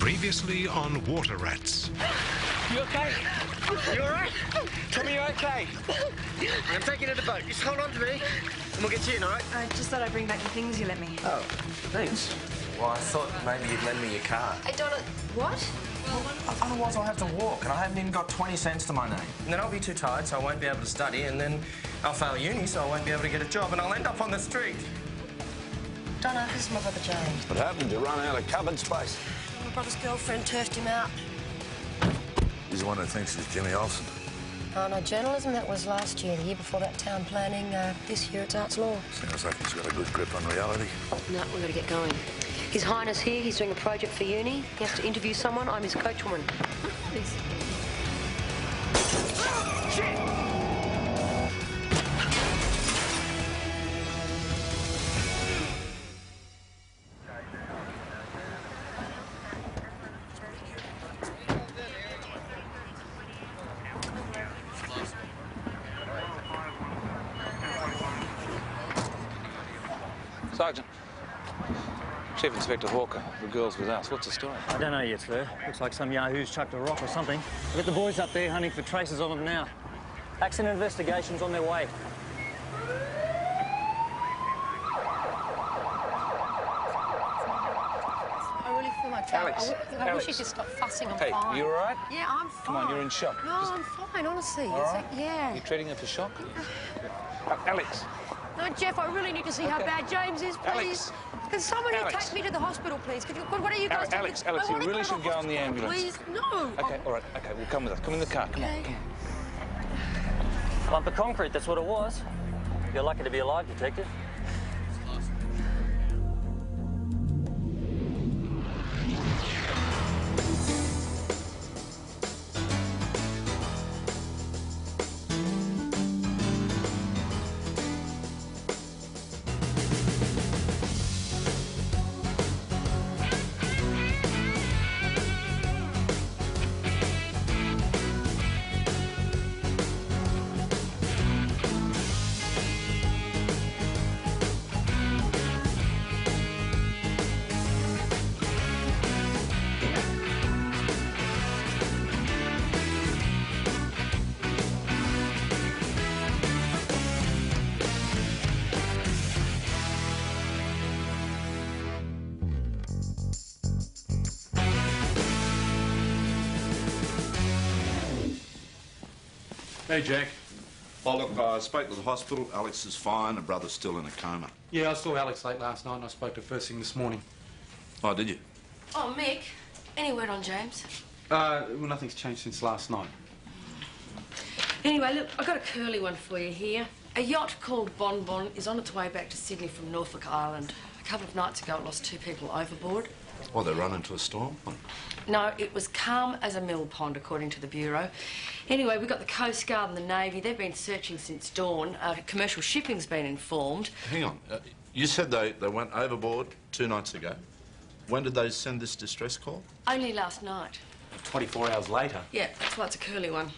Previously on Water Rats. You okay? You all right? Tell me you're okay. I'm taking you to the boat. Just hold on to me, and we'll get you in, all right? I just thought I'd bring back the things you lent me. Oh, thanks. Well, I thought maybe you'd lend me your car. I don't know... What? Otherwise, I'll have to walk, and I haven't even got 20 cents to my name. And then I'll be too tired, so I won't be able to study, and then I'll fail uni, so I won't be able to get a job, and I'll end up on the street. Donna, this is my brother James. What happened? You run out of cupboard space? My brother's girlfriend turfed him out. He's the one who thinks he's Jimmy Olsen. Oh, no, journalism, that was last year. The year before that, town planning. This year, it's arts law. Sounds like he's got a good grip on reality. No, we've got to get going. His Highness here, he's doing a project for uni. He has to interview someone. I'm his coachwoman. Please. Sergeant. Chief Inspector Hawker, the girl's with us. What's the story? I don't know yet, sir. Looks like some yahoo's chucked a rock or something. I've got the boys up there hunting for traces of them now. Accident investigation's on their way. I really feel like that. Alex, I wish you could stop fussing. I'm Hey, fine. you all right? Yeah, I'm fine. Come on, you're in shock. No, I'm fine, honestly. All right? Yeah. You treating her for shock? Alex. No, Jeff, I really need to see how bad James is, please. Alex. Can somebody Alex. take me to the hospital, please? What are you guys doing? Alex, I you wanna really go to should go on the hospital, ambulance. Please, no. Okay, all right, okay, well, come with us. Come in the car, come on. Lump of concrete, that's what it was. You're lucky to be alive, Detective. Hey, Jack. Oh, look, I spoke to the hospital. Alex is fine. Her brother's still in a coma. Yeah, I saw Alex late last night and I spoke to her first thing this morning. Oh, did you? Oh, Mick, any word on James? Well, nothing's changed since last night. Anyway, look, I've got a curly one for you here. A yacht called Bon Bon is on its way back to Sydney from Norfolk Island. A couple of nights ago, it lost 2 people overboard. Oh, they run into a storm? No, it was calm as a mill pond, according to the Bureau. Anyway, we've got the Coast Guard and the Navy. They've been searching since dawn. Commercial shipping's been informed. Hang on. You said they went overboard 2 nights ago. When did they send this distress call? Only last night. 24 hours later. Yeah, that's why it's a curly one.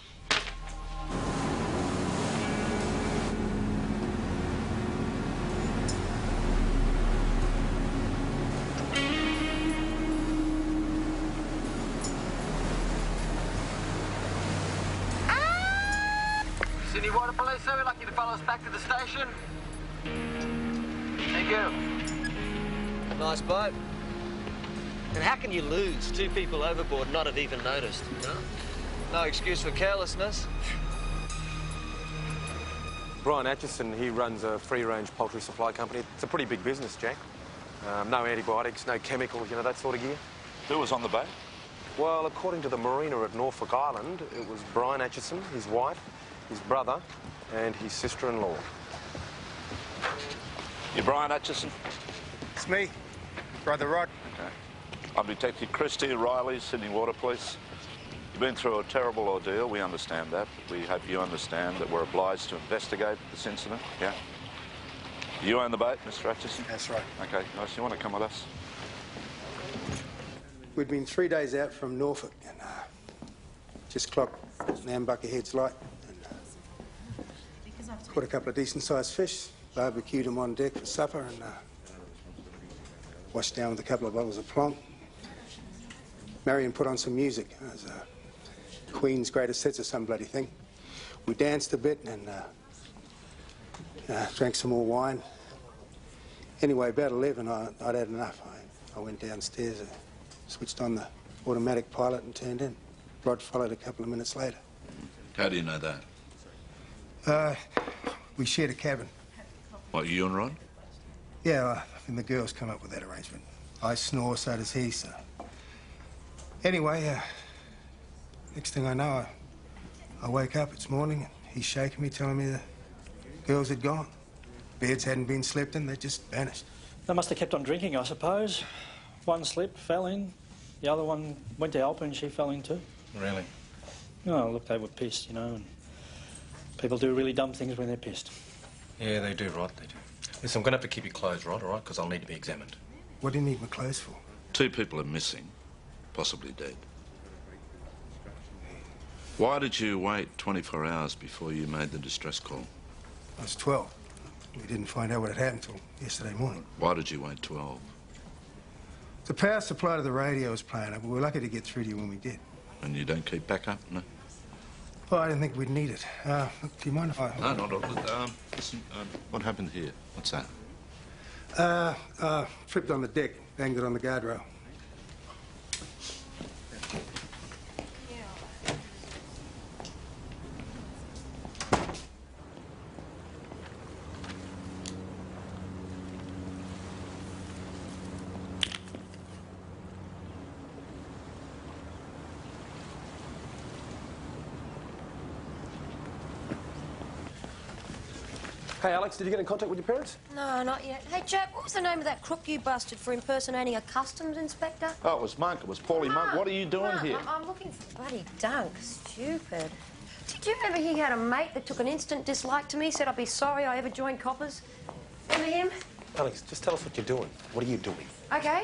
Sydney Water Police, sir, we'd like you to follow us back to the station. Thank you. Nice boat. And how can you lose 2 people overboard and not have even noticed, you know? No excuse for carelessness. Brian Atchison, he runs a free-range poultry supply company. It's a pretty big business, Jack. No antibiotics, no chemicals, you know, that sort of gear. Who was on the boat? Well, according to the marina at Norfolk Island, it was Brian Atchison, his wife, his brother, and his sister-in-law. You Brian Atchison? It's me, Brother Rod. Okay. I'm Detective Christie, Riley, Sydney Water Police. You've been through a terrible ordeal, we understand that. We hope you understand that we're obliged to investigate this incident, yeah? You own the boat, Mr. Atchison? That's right. Okay, nice. You want to come with us? We'd been 3 days out from Norfolk and just clocked Nambucca Head's light and caught a couple of decent-sized fish, barbecued them on deck for supper and washed down with a couple of bottles of plonk. Marion put on some music. It was Queen's greatest hits or some bloody thing. We danced a bit and drank some more wine. Anyway, about 11, I'd had enough. I went downstairs, switched on the automatic pilot and turned in. Rod followed a couple of minutes later. How do you know that? We shared a cabin. What, you and Rod? Yeah, and the girls come up with that arrangement. I snore, so does he, so... Anyway, next thing I know, I wake up, it's morning, and he's shaking me, telling me the girls had gone. Beds hadn't been slept in, they just vanished. They must have kept on drinking, I suppose. One slipped, fell in. The other one went to help her and she fell in too. Really? Oh, look, they were pissed, you know, and people do really dumb things when they're pissed. Yeah, they do, Rod, they do. Listen, I'm going to have to keep your clothes, Rod, all right, because I'll need to be examined. What do you need my clothes for? 2 people are missing, possibly dead. Why did you wait 24 hours before you made the distress call? I was 12. We didn't find out what had happened till yesterday morning. Why did you wait 12? The power supply to the radio was playing up, but we were lucky to get through to you when we did. And you don't keep backup, no? Well, I didn't think we'd need it. Look, do you mind if I... No, not at all. Listen, what happened here? What's that? Tripped on the deck, banged it on the guardrail. Hey, Alex, did you get in contact with your parents? No, not yet. Hey, Jack, what was the name of that crook you busted for impersonating a customs inspector? Oh, it was Monk. It was Paulie Monk. What are you doing here? I'm looking for bloody Dunk. Stupid. Did you ever hear he had a mate that took an instant dislike to me, said I'd be sorry I ever joined coppers? Remember him? Alex, just tell us what you're doing. What are you doing? Okay.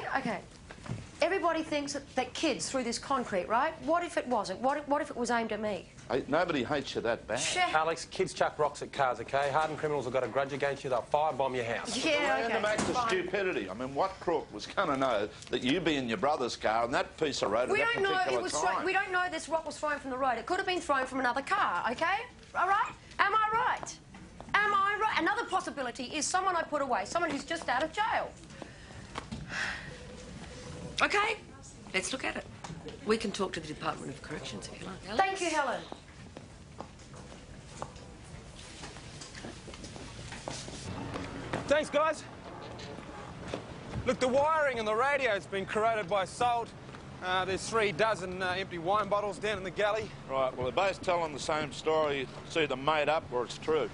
Everybody thinks that kids threw this concrete, right? What if it wasn't? What if it was aimed at me? Hey, nobody hates you that bad. Sure. Alex, kids chuck rocks at cars, OK? Hardened criminals have got a grudge against you. They'll firebomb your house. Yeah, okay. Random act of stupidity. I mean, what crook was going to know that you be in your brother's car and that piece of road at that particular time? We don't know this rock was thrown from the road. It could have been thrown from another car, OK? All right? Am I right? Am I right? Another possibility is someone I put away, someone who's just out of jail. OK, let's look at it. We can talk to the Department of Corrections if you like, Alex. Thank you, Helen. Thanks, guys. Look, the wiring and the radio's been corroded by salt. There's 3 dozen empty wine bottles down in the galley. Right, well, they're both telling the same story. It's either made up or it's true.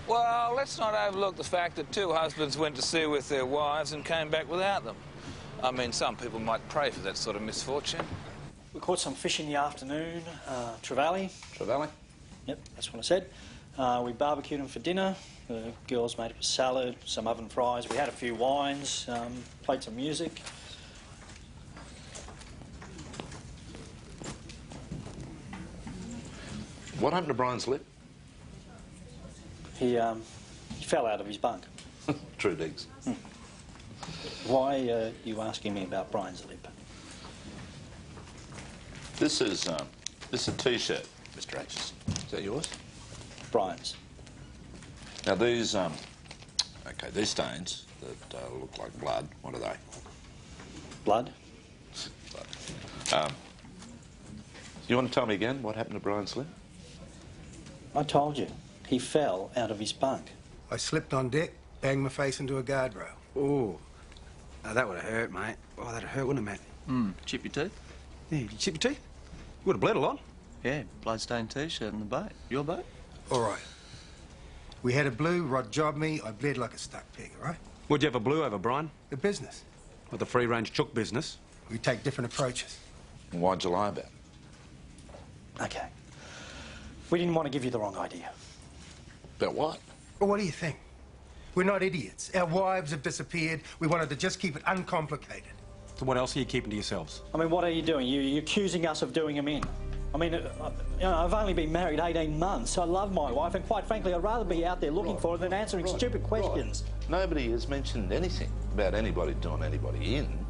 Well, let's not overlook the fact that 2 husbands went to sea with their wives and came back without them. I mean, some people might pray for that sort of misfortune. We caught some fish in the afternoon, trevally. Trevally? Yep, that's what I said. We barbecued them for dinner. The girls made up a salad, some oven fries. We had a few wines, played some music. What happened to Brian's lip? He fell out of his bunk. True digs. Why are you asking me about Brian's lip? This is a T-shirt, Mr. Aitchison. Is that yours? Brian's. Now these, okay, these stains that look like blood. What are they? Blood? Blood. You want to tell me again what happened to Brian's lip? I told you. He fell out of his bunk. I slipped on deck, banged my face into a guardrail. Oh, that would have hurt, mate. Oh, that'd hurt, wouldn't it, mate? Chip your teeth? Yeah, did you chip your teeth? You would have bled a lot. Yeah, bloodstained T-shirt in the boat. Your boat? All right. We had a blue, Rod jobbed me, I bled like a stuck pig, all right? What'd you have a blue over, Brian? The business. What, the free-range chook business? We take different approaches. And why'd you lie about it? Okay. We didn't want to give you the wrong idea. About what? Well, what do you think? We're not idiots. Our wives have disappeared. We wanted to just keep it uncomplicated. So what else are you keeping to yourselves? I mean, what are you doing? You're accusing us of doing them in. I mean, you know, I've only been married 18 months. I love my wife, and quite frankly, I'd rather be out there looking for her than answering stupid questions. Nobody has mentioned anything about anybody doing anybody in.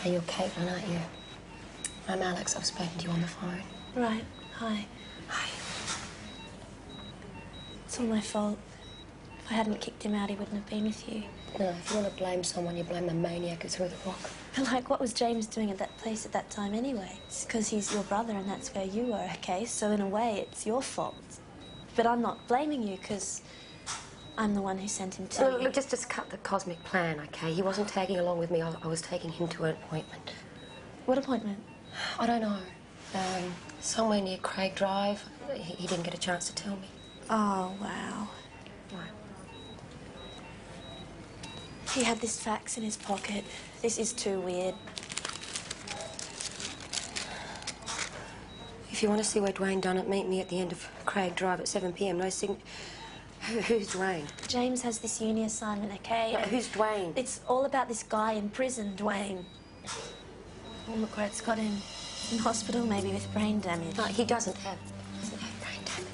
Hey, you're Caitlin, aren't you? I'm Alex. I've spoken to you on the phone. Right. Hi. Hi. It's all my fault. If I hadn't kicked him out, he wouldn't have been with you. No, if you want to blame someone, you blame the maniac who threw the rock. But, like, what was James doing at that place at that time anyway? It's because he's your brother and that's where you were, OK? So, in a way, it's your fault. But I'm not blaming you, because I'm the one who sent him to you. Look, just cut the cosmic plan, OK? He wasn't tagging along with me. I was taking him to an appointment. What appointment? I don't know. Somewhere near Craig Drive. He didn't get a chance to tell me. Oh, wow. Right. He had this fax in his pocket. This is too weird. If you want to see where Dwayne done it, meet me at the end of Craig Drive at 7 p.m. No sign... Who's Dwayne? James has this uni assignment, OK? No, who's Dwayne? It's all about this guy in prison, Dwayne. Oh, look where it's got him. In hospital, maybe with brain damage. No, he doesn't have brain damage.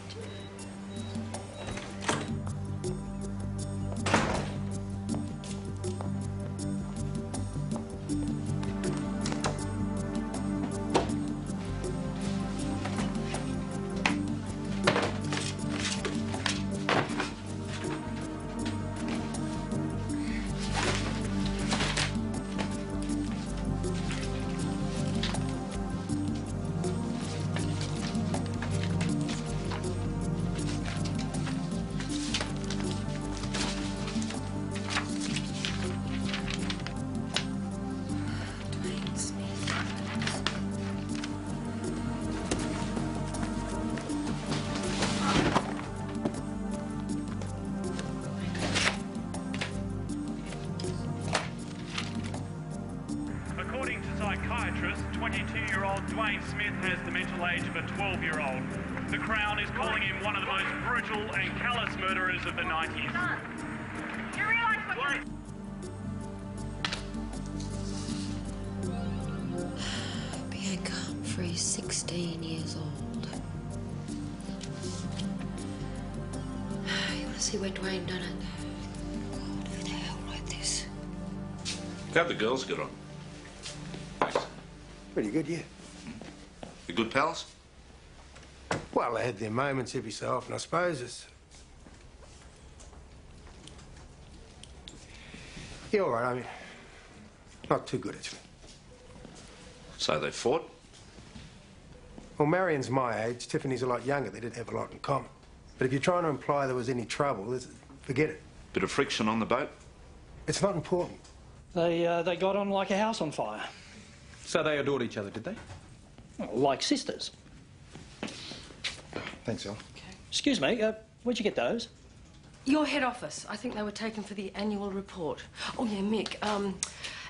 According to psychiatrists, 22-year-old Dwayne Smith has the mental age of a 12-year-old. The Crown is calling him one of the most brutal and callous murderers of the 90s. Do you realise what you're... Bianca Humphrey, 16 years old. You want to see where Dwayne done it? God, who the hell wrote this? How'd the girls get on? Thanks. Pretty good, yeah. You good pals? Well, they had their moments every so often, I suppose. It's... Yeah, all right, I mean, not too good, actually. So they fought? Well, Marion's my age. Tiffany's a lot younger. They did have a lot in common. But if you're trying to imply there was any trouble, forget it. Bit of friction on the boat? It's not important. They got on like a house on fire. So they adored each other, did they? Well, like sisters. Thanks, Al. Excuse me, where'd you get those? Your head office. I think they were taken for the annual report. Oh, yeah, Mick.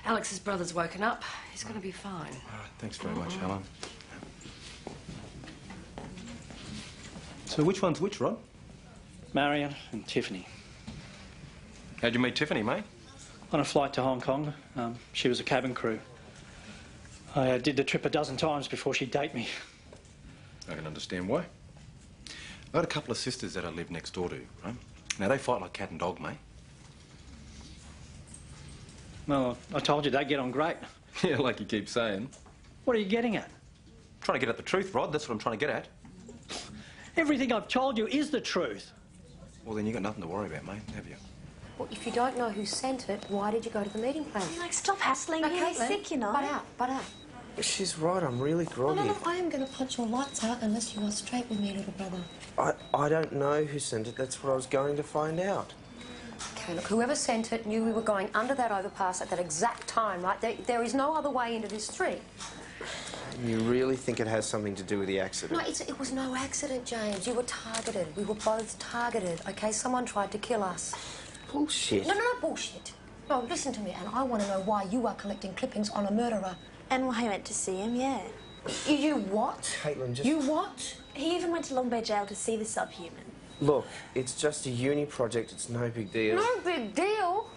Alex's brother's woken up. He's going to be fine. All right, thanks very much, Helen. So which one's which, Rod? Marion and Tiffany. How'd you meet Tiffany, mate? On a flight to Hong Kong. She was a cabin crew. I did the trip a dozen times before she'd date me. I can understand why. I got a couple of sisters that I live next door to, right? Now, they fight like cat and dog, mate. Well, I told you they'd get on great. Yeah, like you keep saying. What are you getting at? Trying to get at the truth, Rod. That's what I'm trying to get at. Everything I've told you is the truth. Well, then you got nothing to worry about, mate, have you? Well, if you don't know who sent it, why did you go to the meeting place? Like, stop hassling him. He's sick, you know. Butt out. She's right, I'm really groggy. No, I am going to punch your lights out unless you are straight with me, little brother. I don't know who sent it. That's what I was going to find out. Okay, look, whoever sent it knew we were going under that overpass at that exact time, right? There is no other way into this street. You really think it has something to do with the accident? No, it was no accident, James. You were targeted. We were both targeted, okay? Someone tried to kill us. Bullshit. No, bullshit. No, listen to me, and I want to know why you are collecting clippings on a murderer. And why I went to see him, yeah. You what? Caitlin, just... You what? He even went to Long Bay Jail to see the subhuman. Look, it's just a uni project. It's no big deal. No big deal?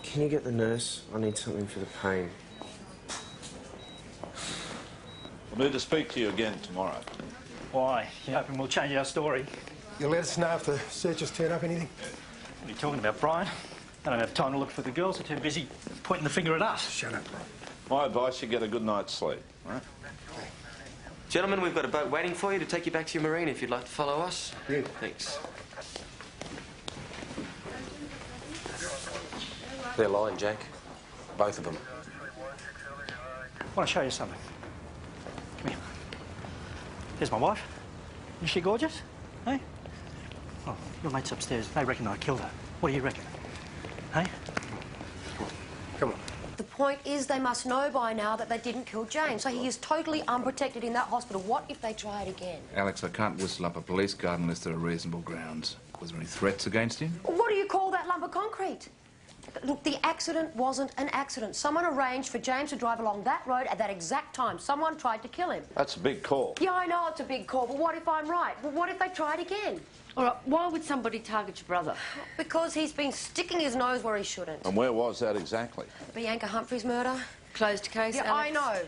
Can you get the nurse? I need something for the pain. I'll need to speak to you again tomorrow. Why? You hoping we'll change our story? You'll let us know if the searchers turn up anything? What are you talking about, Brian? I don't have time to look for the girls. They're too busy pointing the finger at us. Shut up, My advice, you get a good night's sleep, right? Gentlemen, we've got a boat waiting for you to take you back to your marina if you'd like to follow us. Really? Thanks. They're lying, Jack. Both of them. I want to show you something. Come here. Here's my wife. Is she gorgeous? Hey? Oh, your mate's upstairs. They reckon I killed her. What do you reckon? Hey? Come on. The point is they must know by now that they didn't kill James, so he is totally unprotected in that hospital. What if they try it again? Alex, I can't whistle up a police guard unless there are reasonable grounds. Was there any threats against him? What do you call that lump of concrete? Look, the accident wasn't an accident. Someone arranged for James to drive along that road at that exact time. Someone tried to kill him. That's a big call. Yeah, I know it's a big call, but what if I'm right? Well, what if they tried again? All right, why would somebody target your brother? Because he's been sticking his nose where he shouldn't. And where was that exactly? Bianca Humphrey's murder. Closed case, Yeah, Alex? I know.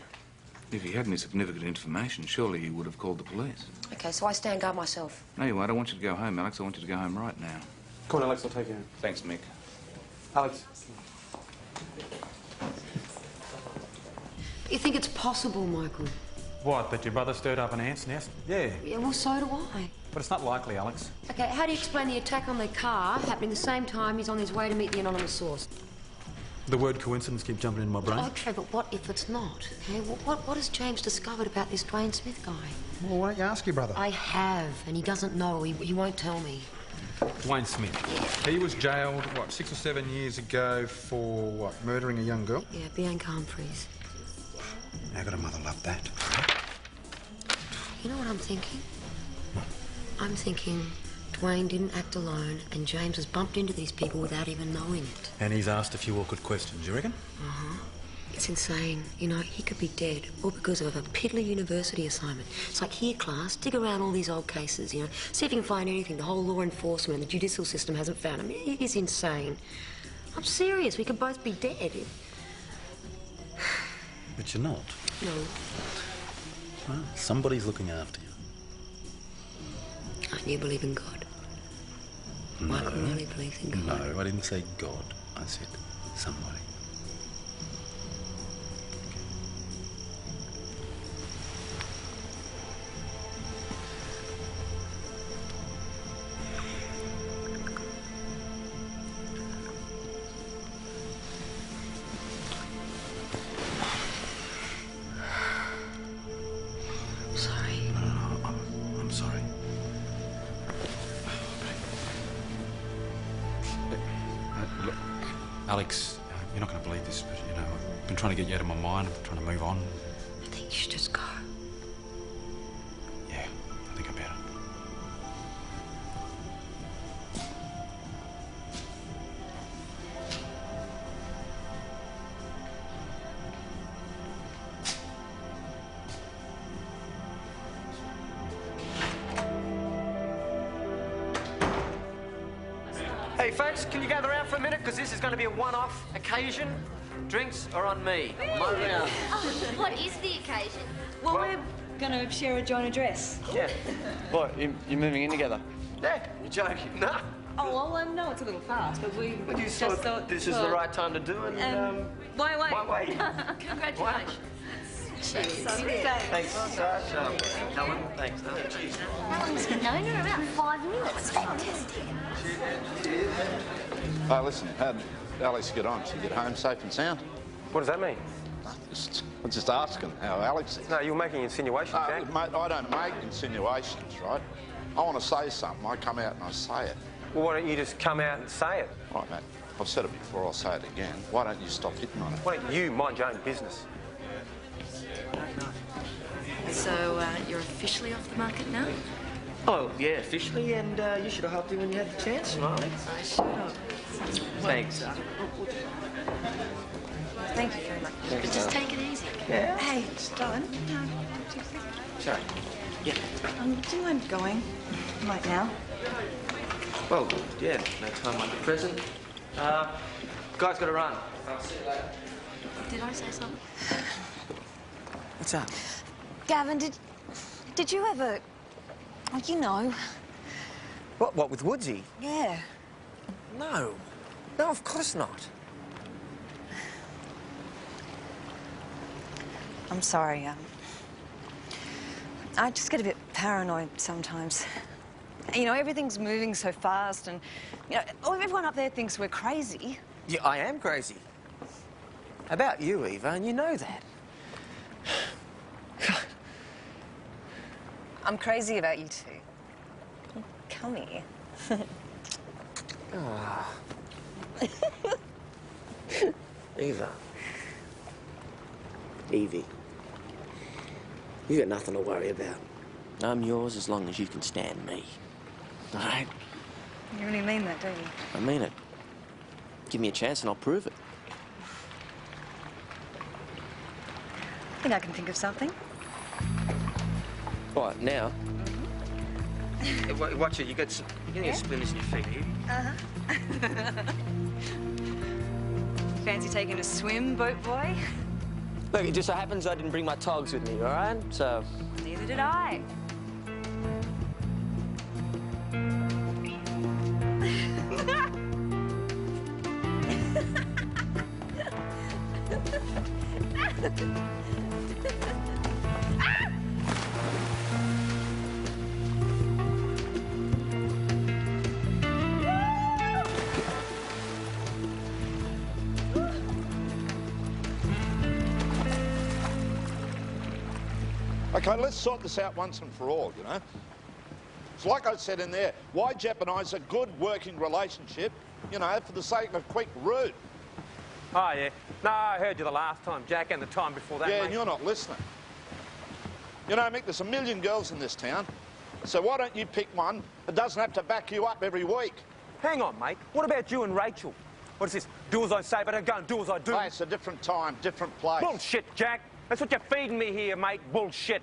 If he had any significant information, surely he would have called the police. OK, so I stand guard myself. No, you won't. I want you to go home, Alex. I want you to go home right now. Come on, Alex, I'll take you home. Thanks, Mick. Alex. You think it's possible, Michael? What, that your brother stirred up an ant's nest? Yeah. Yeah, well, so do I. But it's not likely, Alex. OK, how do you explain the attack on their car happening the same time he's on his way to meet the anonymous source? The word coincidence keeps jumping into my brain. OK, but what if it's not? Okay, what has James discovered about this Dwayne Smith guy? Well, why don't you ask your brother? I have, and he doesn't know. He won't tell me. Dwayne Smith. He was jailed, what, 6 or 7 years ago for, what, murdering a young girl? Yeah, Bianca Humphreys. How could a mother love that? You know what I'm thinking? I'm thinking Dwayne didn't act alone and James has bumped into these people without even knowing it. And he's asked a few awkward questions, you reckon? Uh-huh. It's insane. You know, he could be dead, all because of a piddly university assignment. It's like, here, class, dig around all these old cases, you know, see if you can find anything the whole law enforcement and the judicial system hasn't found. I mean, it is insane. I'm serious. We could both be dead. But you're not. No. Well, somebody's looking after you. Don't you believe in God? No. Michael really believes in God. No, I didn't say God. I said somebody. Alex, you're not going to believe this, but, you know, I've been trying to get you out of my mind. I'm trying to move on. I think you should just go. Yeah, I think I better. Hey, folks, can you gather around for a minute? Because this is going to be a one-off occasion. Drinks are on me. Load round. What is the occasion? Well, we're going to share a joint address. Yeah. What, you're moving in together? Yeah, you're joking. Nah. Oh, well, no, it's a little fast, but we But you just thought this is the right time to do it, and, why wait? Why wait? Congratulations. Cheers. Thanks, Helen. Thanks. Cheers. How long's he known her? About 5 minutes. Fantastic. Hey, listen, how'd Alex get on? She get home safe and sound? What does that mean? I'm just asking how Alex is. No, you're making insinuations, Jack. Mate, I don't make insinuations, right? I want to say something. I come out and I say it. Well, why don't you just come out and say it? Right, mate. I've said it before, I'll say it again. Why don't you stop hitting on it? Why don't you mind your own business? So, you're officially off the market now? Oh, yeah, officially, and you should have helped me when you had the chance, right? I should have. Thanks. Thank you very much. Thanks, Just darling. take it easy. Yeah. Hey, darling. Sorry. Yeah. Do you mind going right now? Well, yeah, no time like the present. Guys, got to run. I'll see you later. Did I say something? What's up? Gavin, did you ever... Oh, you know. What, with Woodsy? Yeah. No. No, of course not. I'm sorry. I just get a bit paranoid sometimes. You know, everything's moving so fast and, you know, everyone up there thinks we're crazy. Yeah, I am crazy. About you, Eva, and you know that. I'm crazy about you too. Come here. Ah. Eva. Evie. You got nothing to worry about. I'm yours as long as you can stand me. All right? You really mean that, don't you? I mean it. Give me a chance and I'll prove it. I think I can think of something. What, now? Hey, watch it, you got splinters in your feet here. Uh-huh. Fancy taking a swim, boat boy? Look, it just so happens I didn't bring my togs with me, all right? So... Neither did I. Okay, let's sort this out once and for all, you know. It's like I said in there, why jeopardise a good working relationship, you know, for the sake of a quick route? Oh, yeah. No, I heard you the last time, Jack, and the time before that, Yeah, mate. and you're not listening. You know, Mick, there's a million girls in this town, so why don't you pick one that doesn't have to back you up every week? Hang on, mate. What about you and Rachel? What is this? Do as I say, but I go and do as I do. Hey, it's a different time, different place. Bullshit, Jack. That's what you're feeding me here, mate. Bullshit.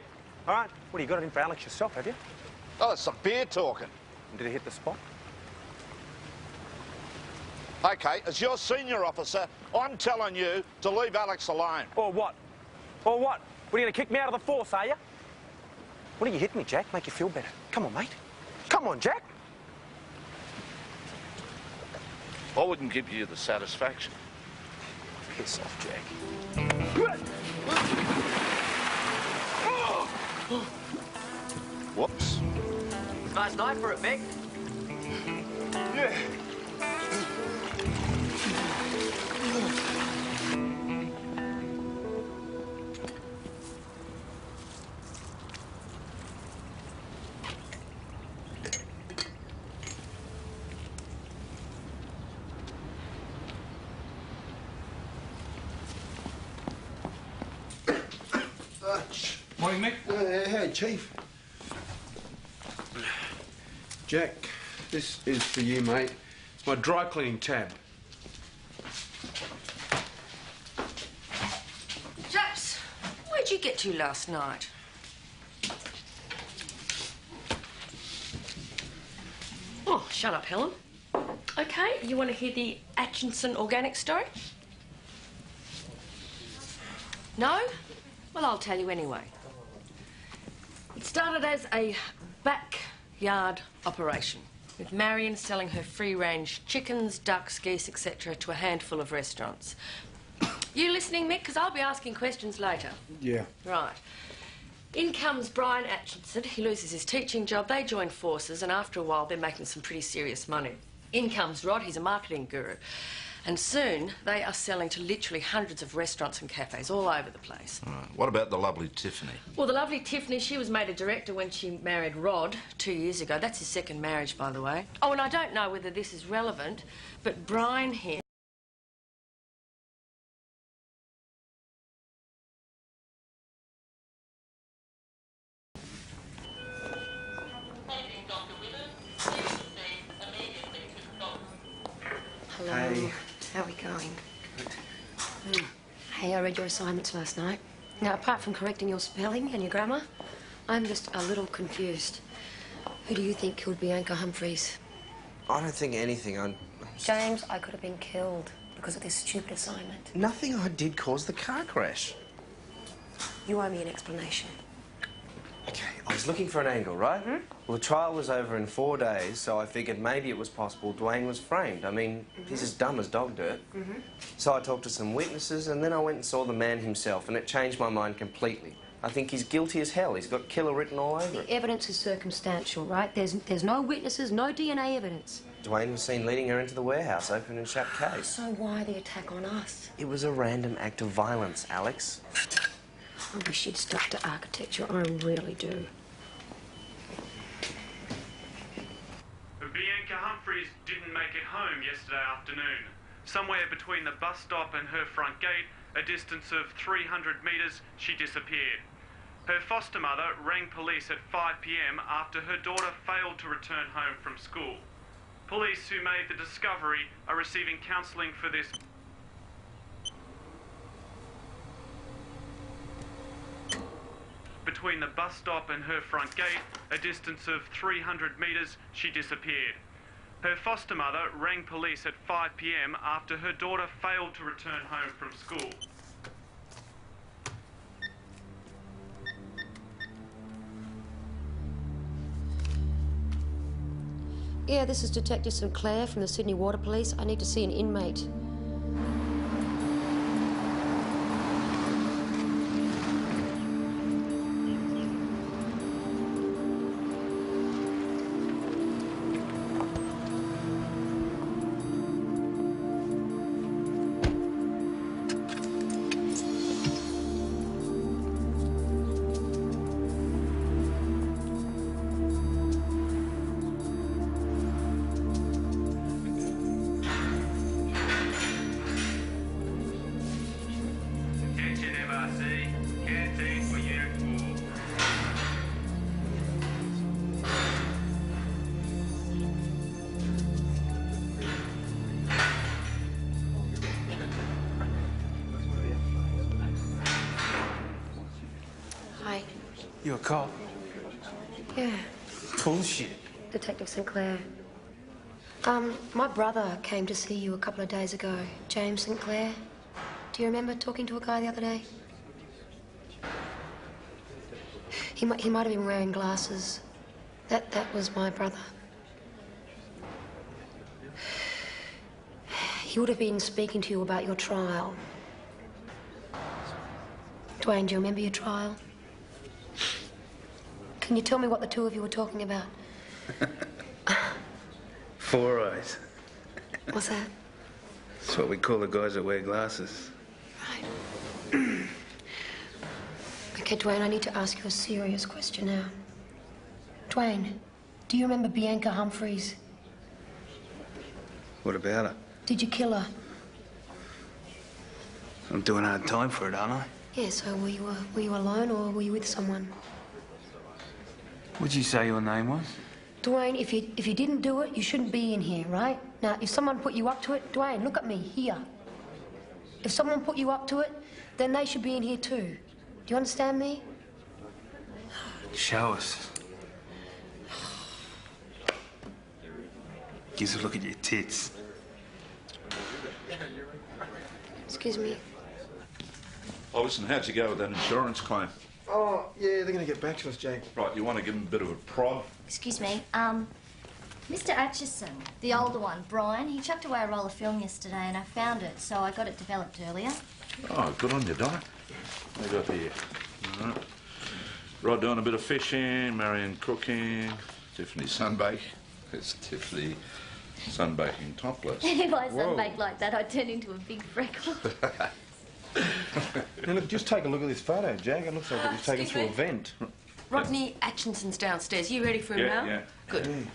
All right? What, you got it in for Alex yourself, have you? Oh, it's some beer talking. And did he hit the spot? Okay, as your senior officer, I'm telling you to leave Alex alone. Or what? Or what? What, are you going to kick me out of the force, are you? What do you hit me, Jack? Make you feel better. Come on, mate. Come on, Jack. I wouldn't give you the satisfaction. Piss off, Jack. Whoops. Nice night for it, Mick. Yeah. Morning, Mick. Hey, Chief. Jack, this is for you, mate. It's my dry cleaning tab. Japs, where'd you get to last night? Oh, shut up, Helen. Okay, you want to hear the Atchison organic story? No? Well, I'll tell you anyway. It started as a backyard operation, with Marion selling her free-range chickens, ducks, geese, etc. to a handful of restaurants. You listening, Mick? Because I'll be asking questions later. Yeah. Right. In comes Brian Atchison. He loses his teaching job. They join forces, and after a while, they're making some pretty serious money. In comes Rod. He's a marketing guru. And soon, they are selling to literally hundreds of restaurants and cafes all over the place. Right. What about the lovely Tiffany? Well, the lovely Tiffany, she was made a director when she married Rod 2 years ago. That's his second marriage, by the way. Oh, and I don't know whether this is relevant, but Brian here... Hello. Hey. How are we going? Hey, I read your assignments last night. Now, apart from correcting your spelling and your grammar, I'm just a little confused. Who do you think killed Bianca Humphreys? I don't think anything. James, I could have been killed because of this stupid assignment. Nothing I did caused the car crash. You owe me an explanation. Okay, I was looking for an angle, right? Well, the trial was over in 4 days, so I figured maybe it was possible Dwayne was framed. I mean, he's as dumb as dog dirt. So I talked to some witnesses, and then I went and saw the man himself, and it changed my mind completely. I think he's guilty as hell. He's got killer written all over it. The evidence is circumstantial, right? There's no witnesses, no DNA evidence. Dwayne was seen leading her into the warehouse, open and shut case. So why the attack on us? It was a random act of violence, Alex. I wish you'd stuck to architecture, I really do. Bianca Humphreys didn't make it home yesterday afternoon. Somewhere between the bus stop and her front gate, a distance of 300 metres, she disappeared. Her foster mother rang police at 5 p.m. after her daughter failed to return home from school. Police who made the discovery are receiving counselling for this. Between the bus stop and her front gate, a distance of 300 metres, she disappeared. Her foster mother rang police at 5 p.m. after her daughter failed to return home from school. Yeah, this is Detective Sinclair from the Sydney Water Police. I need to see an inmate. Hi. You a cop? Yeah, Bullshit. Detective Sinclair. My brother came to see you a couple of days ago, James Sinclair. Do you remember talking to a guy the other day? He might have been wearing glasses. That was my brother. He would have been speaking to you about your trial. Dwayne, do you remember your trial? Can you tell me what the two of you were talking about? 4 eyes. What's that? That's what we call the guys that wear glasses. Okay, Dwayne, I need to ask you a serious question now. Dwayne, do you remember Bianca Humphreys? What about her? Did you kill her? I'm doing hard time for it, aren't I? Yeah, so were you alone or were you with someone? What'd you say your name was? Dwayne, if you didn't do it, you shouldn't be in here, right? Now, if someone put you up to it, Dwayne, look at me, here. If someone put you up to it, then they should be in here too. Do you understand me? Show us. Gives a look at your tits. Excuse me. Oh, listen, how'd you go with that insurance claim? Oh, yeah, they're going to get back to us, Jake. Right, you want to give them a bit of a prod? Excuse me, Mr. Atchison, the older one, Brian, he chucked away a roll of film yesterday and I found it, so I got it developed earlier. Oh, good on you, Donna. What have you got here? All right. Rod doing a bit of fishing, Marion cooking, Tiffany sunbake. It's Tiffany sunbaking topless. If I sunbaked like that, I'd turn into a big freckle. Now, look, just take a look at this photo, Jack. It looks like it was taken through a vent. Rodney Atchinson's downstairs. You ready for him now? Yeah. Good.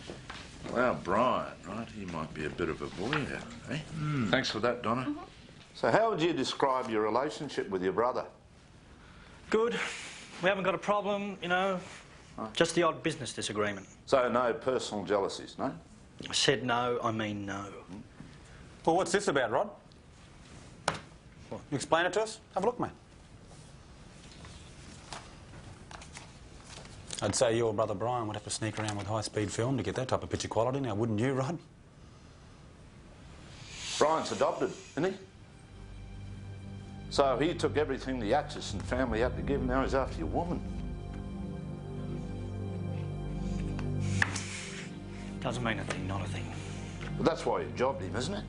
Well, Brian, right, he might be a bit of a voyeur, eh? Thanks for that, Donna. So how would you describe your relationship with your brother? Good. We haven't got a problem, you know. Just the odd business disagreement. So no personal jealousies, no? I said no, I mean no. Well, what's this about, Rod? You explain it to us? Have a look, mate. I'd say your brother Brian would have to sneak around with high-speed film to get that type of picture quality. Now, wouldn't you, Rod? Brian's adopted, isn't he? So he took everything the Atchison family had to give, now he's after your woman. Doesn't mean a thing, not a thing. But that's why you jobbed him, isn't it?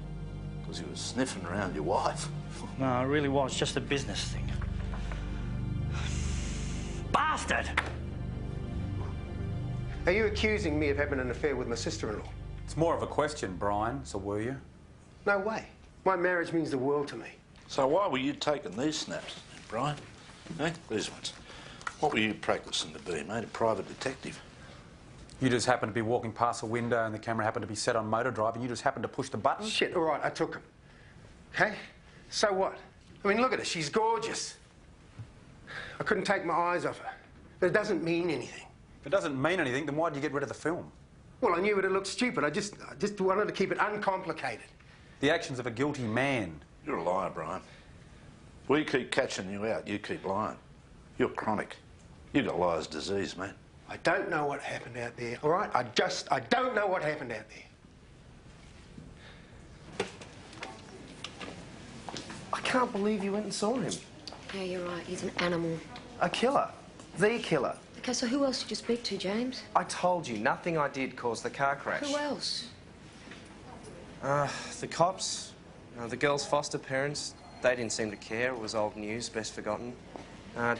Because he was sniffing around your wife. No, it really was just a business thing. Bastard! Are you accusing me of having an affair with my sister-in-law? It's more of a question, Brian, so were you? No way. My marriage means the world to me. So why were you taking these snaps, Brian? Eh? These ones. What were you practising to be, mate? A private detective? You just happened to be walking past a window and the camera happened to be set on motor drive and you just happened to push the button? Shit, all right, I took him. Okay? So what? I mean, look at her. She's gorgeous. I couldn't take my eyes off her. But it doesn't mean anything. If it doesn't mean anything, then why did you get rid of the film? Well, I knew it looked stupid. I just wanted to keep it uncomplicated. The actions of a guilty man. You're a liar, Brian. We keep catching you out, you keep lying. You're chronic. You got liar's disease, mate. I don't know what happened out there, all right? I don't know what happened out there. I can't believe you went and saw him. Yeah, you're right. He's an animal. A killer. The killer. Okay, so who else did you speak to, James? I told you, nothing I did caused the car crash. Who else? The cops, the girl's foster parents, they didn't seem to care. It was old news, best forgotten.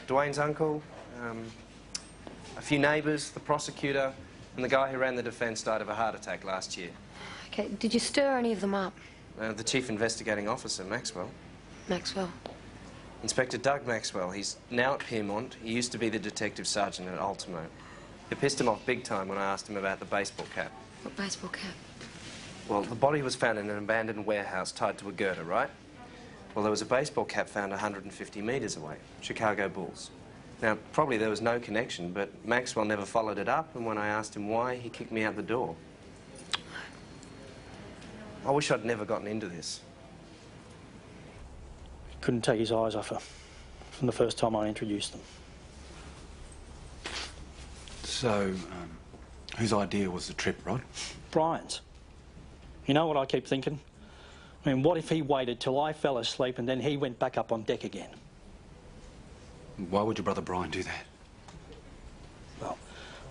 Dwayne's uncle, a few neighbours, the prosecutor, and the guy who ran the defence died of a heart attack last year. Okay, did you stir any of them up? The chief investigating officer, Maxwell. Maxwell? Inspector Doug Maxwell. He's now at Piermont. He used to be the detective sergeant at Ultimo. It pissed him off big time when I asked him about the baseball cap. What baseball cap? Well, the body was found in an abandoned warehouse tied to a girder, right? Well, there was a baseball cap found 150 metres away. Chicago Bulls. Now, probably there was no connection, but Maxwell never followed it up, and when I asked him why, he kicked me out the door. I wish I'd never gotten into this. Couldn't take his eyes off her from the first time I introduced them. So, whose idea was the trip, Rod? Brian's. You know what I keep thinking? I mean, what if he waited till I fell asleep and then he went back up on deck again? Why would your brother Brian do that? Well,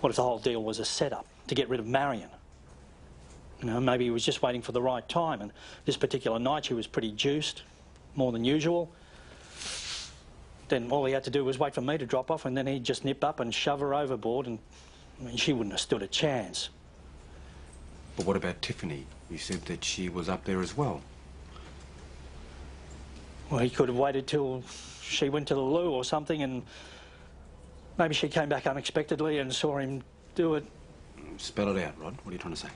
what if the whole deal was a setup to get rid of Marion? You know, maybe he was just waiting for the right time, and this particular night she was pretty juiced, more than usual. Then all he had to do was wait for me to drop off, and then he'd just nip up and shove her overboard, and I mean, she wouldn't have stood a chance. But what about Tiffany? You said that she was up there as well. Well, he could have waited till she went to the loo or something, and maybe she came back unexpectedly and saw him do it. Spell it out, Rod. What are you trying to say?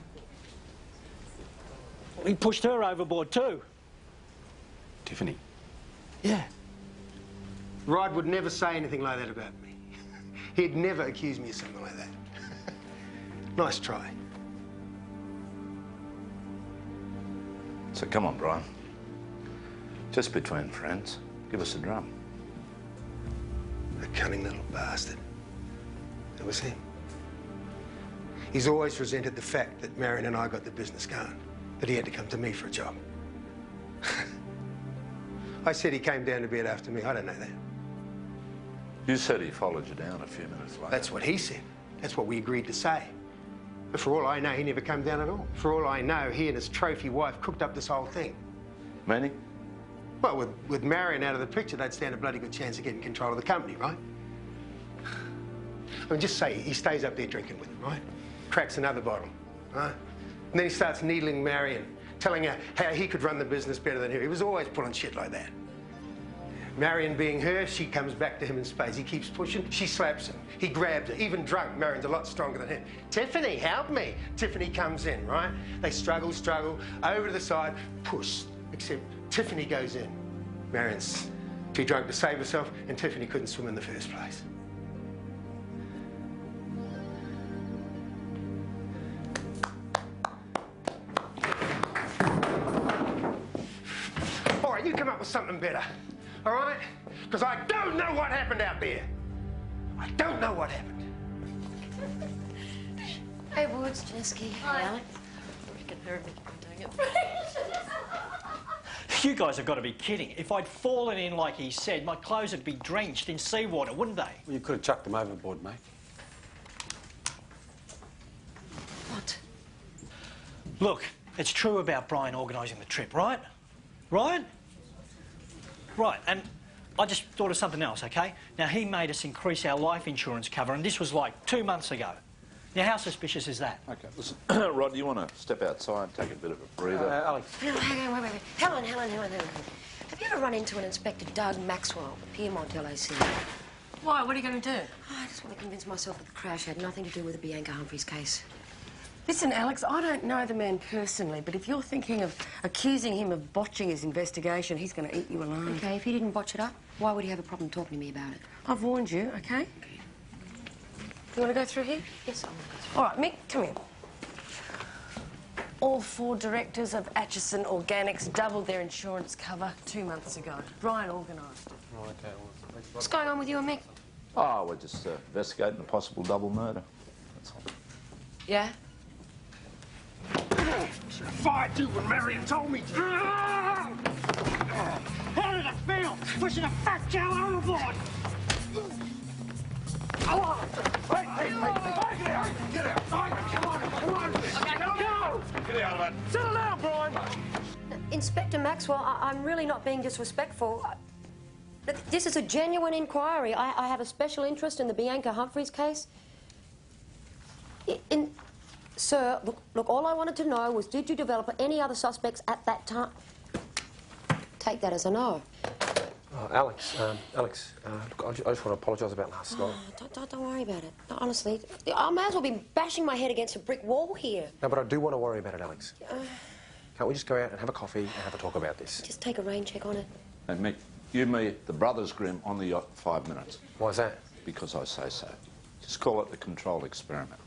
Well, he pushed her overboard too. Tiffany? Yeah. Rod would never say anything like that about me. He'd never accuse me of something like that. Nice try. So come on, Brian. Just between friends. Give us a drum. A cunning little bastard. That was him. He's always resented the fact that Marion and I got the business going, that he had to come to me for a job. I said he came down to bed after me. I don't know that. You said he followed you down a few minutes later. That's what he said. That's what we agreed to say. But for all I know, he never came down at all. For all I know, he and his trophy wife cooked up this whole thing. Meaning? Well, with Marion out of the picture, they'd stand a bloody good chance of getting control of the company, right? I mean, just say he stays up there drinking with them, right? Cracks another bottle, right? And then he starts needling Marion, telling her how he could run the business better than her. He was always pulling shit like that. Marion being her, she comes back to him in spades. He keeps pushing, she slaps him. He grabs her, even drunk. Marion's a lot stronger than him. Tiffany, help me. Tiffany comes in, right? They struggle, over to the side, push. Except Tiffany goes in. Marion's too drunk to save herself, and Tiffany couldn't swim in the first place. All right, you come up with something better. All right? Because I don't know what happened out there. I don't know what happened. Hey, Woods, Jesky. Hi. Alex. I reckon her and Mickey been doing it. You guys have got to be kidding. If I'd fallen in like he said, my clothes would be drenched in seawater, wouldn't they? Well, you could have chucked them overboard, mate. What? Look, it's true about Brian organising the trip, right? Right? Right, and I just thought of something else, OK? Now, he made us increase our life insurance cover, and this was like 2 months ago. Now, how suspicious is that? OK, listen, Rod, do you want to step outside and take a bit of a breather? Alex. Hang on, wait. Helen. Have you ever run into an Inspector Doug Maxwell at Piermont LAC? Why? What are you going to do? I just want to convince myself that the crash had nothing to do with the Bianca Humphreys case. Listen, Alex, I don't know the man personally, but if you're thinking of accusing him of botching his investigation, he's going to eat you alive. OK, if he didn't botch it up, why would he have a problem talking to me about it? I've warned you, OK? You want to go through here? Yes, I want to go through. All right, Mick, come here. All 4 directors of Atchison Organics doubled their insurance cover 2 months ago. Brian organised it. OK, well, What's going on with you and Mick? Oh, we're just investigating a possible double murder. That's all. Yeah? Fight you when Marion told me. How did it feel pushing a fat cow overboard? Hey, get out! Come on! Get out of that! Settle down, Brian! Inspector Maxwell, I'm really not being disrespectful. This is a genuine inquiry. I have a special interest in the Bianca Humphreys case. Sir, look, all I wanted to know was, did you develop any other suspects at that time? Take that as a no. Oh, Alex, look, I just want to apologise about last night. Don't worry about it. No, honestly, I may as well be bashing my head against a brick wall here. No, but I do want to worry about it, Alex. Can't we just go out and have a coffee and have a talk about this? Just take a rain check on it. Hey, Mick, you meet the Brothers Grimm on the yacht in 5 minutes. Why's that? Because I say so. Just call it the controlled experiment.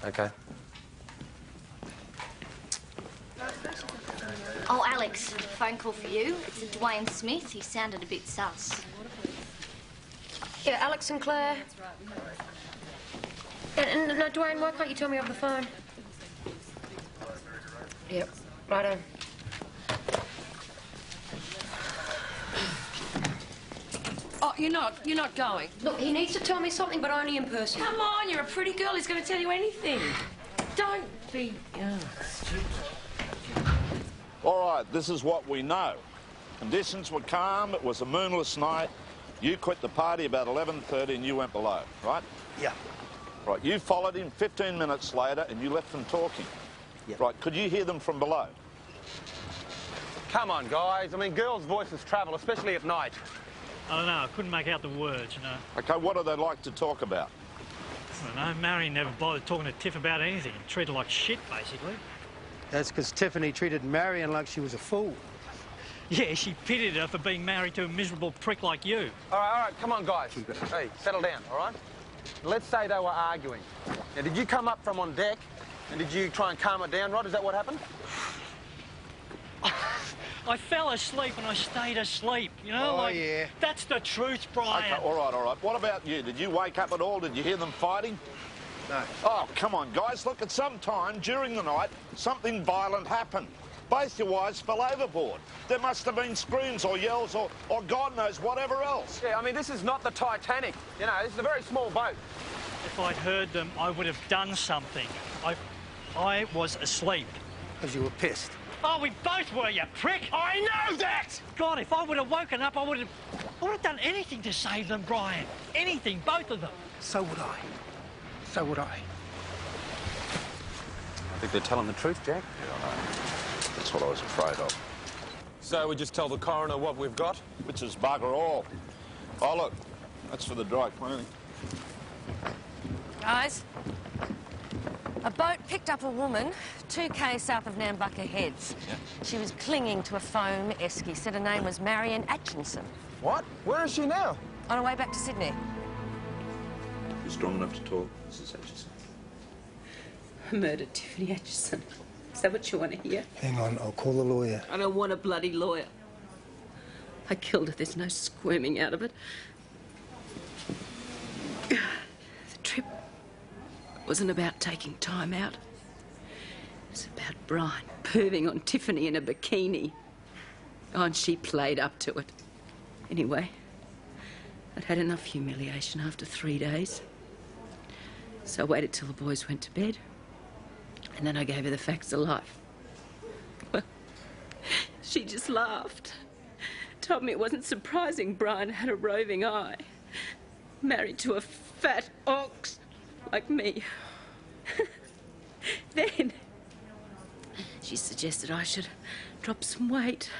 OK. Oh, Alex, phone call for you. It's Dwayne Smith. He sounded a bit sus. Yeah, Alex and Claire. And no, Dwayne, why can't you tell me over the phone? Yep, righto. Oh, you're not going? Look, he needs to tell me something, but only in person. Come on, you're a pretty girl. He's going to tell you anything. Don't be... All right, this is what we know. Conditions were calm, it was a moonless night. You quit the party about 11:30 and you went below, right? Yeah. Right, you followed him 15 minutes later and you left them talking. Yeah. Right, could you hear them from below? Come on, guys. I mean, girls' voices travel, especially at night. I don't know, I couldn't make out the words, you know. OK, what do they like to talk about? I don't know, Marion never bothered talking to Tiff about anything. Treated her like shit, basically. That's because Tiffany treated Marion like she was a fool. Yeah, she pitied her for being married to a miserable prick like you. All right, come on, guys. Hey, settle down, all right? Let's say they were arguing. Now, did you come up from on deck and did you try and calm it down, Rod? Is that what happened? I fell asleep and I stayed asleep, you know? Oh, yeah. That's the truth, Brian. OK, all right. What about you? Did you wake up at all? Did you hear them fighting? No. Oh, come on, guys. Look, at some time during the night, something violent happened. Both your wives fell overboard. There must have been screams or yells or God knows whatever else. Yeah, I mean, this is not the Titanic. You know, this is a very small boat. If I'd heard them, I would have done something. I was asleep. Because you were pissed. Oh, we both were, you prick! I know that! God, if I would have woken up, I would have done anything to save them, Brian. Anything, both of them. So would I. So would I. I think they're telling the truth, Jack. Yeah, I know. That's what I was afraid of. So we just tell the coroner what we've got? Which is bugger all. Oh, look, that's for the dry cleaning. Guys, a boat picked up a woman 2k south of Nambucca Heads. Yeah. She was clinging to a foam esky. Said her name was Marion Atchison. What? Where is she now? On her way back to Sydney. You strong enough to talk, Mrs. Atchison? I murdered Tiffany Atchison. Is that what you want to hear? Hang on, I'll call the lawyer. I don't want a bloody lawyer. I killed her. There's no squirming out of it. The trip wasn't about taking time out. It was about Brian perving on Tiffany in a bikini. Oh, and she played up to it. Anyway, I'd had enough humiliation after 3 days. So I waited till the boys went to bed, and then I gave her the facts of life. Well, she just laughed. Told me it wasn't surprising Brian had a roving eye. Married to a fat ox like me. Then she suggested I should drop some weight.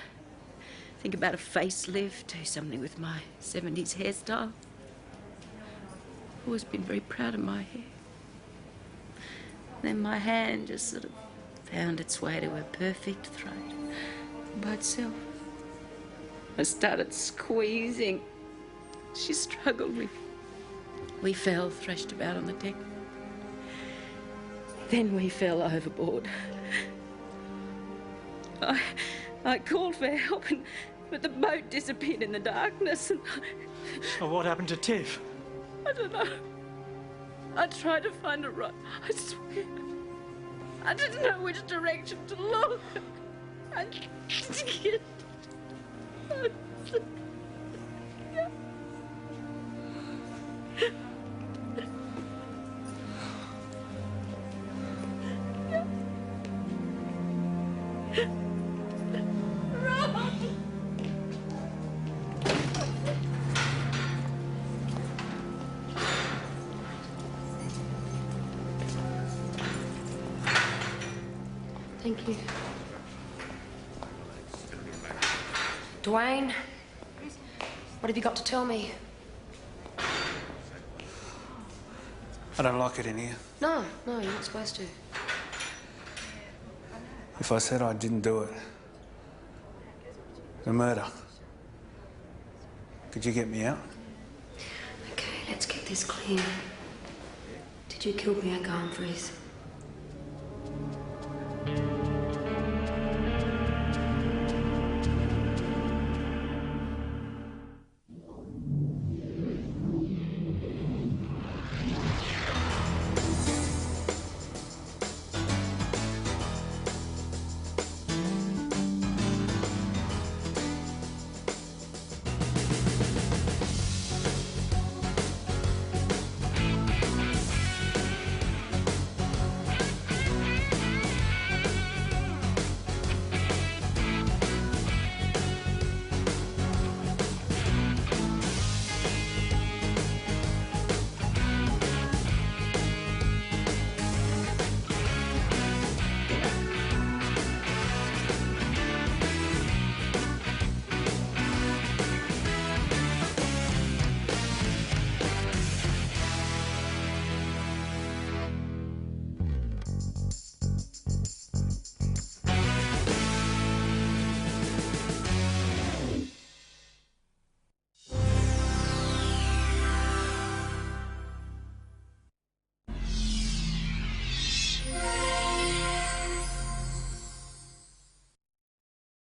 Think about a facelift, do something with my 70s hairstyle. I've always been very proud of my hair. Then my hand just sort of found its way to her perfect throat by itself. I started squeezing. She struggled. We fell, thrashed about on the deck. Then we fell overboard. I called for help, but the boat disappeared in the darkness. And So what happened to Tiff? I don't know. I tried to find a rod. I swear. I didn't know which direction to look. I... Thank you. Dwayne, what have you got to tell me? I don't like it in here. No, you're not supposed to. If I said I didn't do it, the murder, could you get me out? Okay, let's get this clear. Did you kill Bianca Humphreys?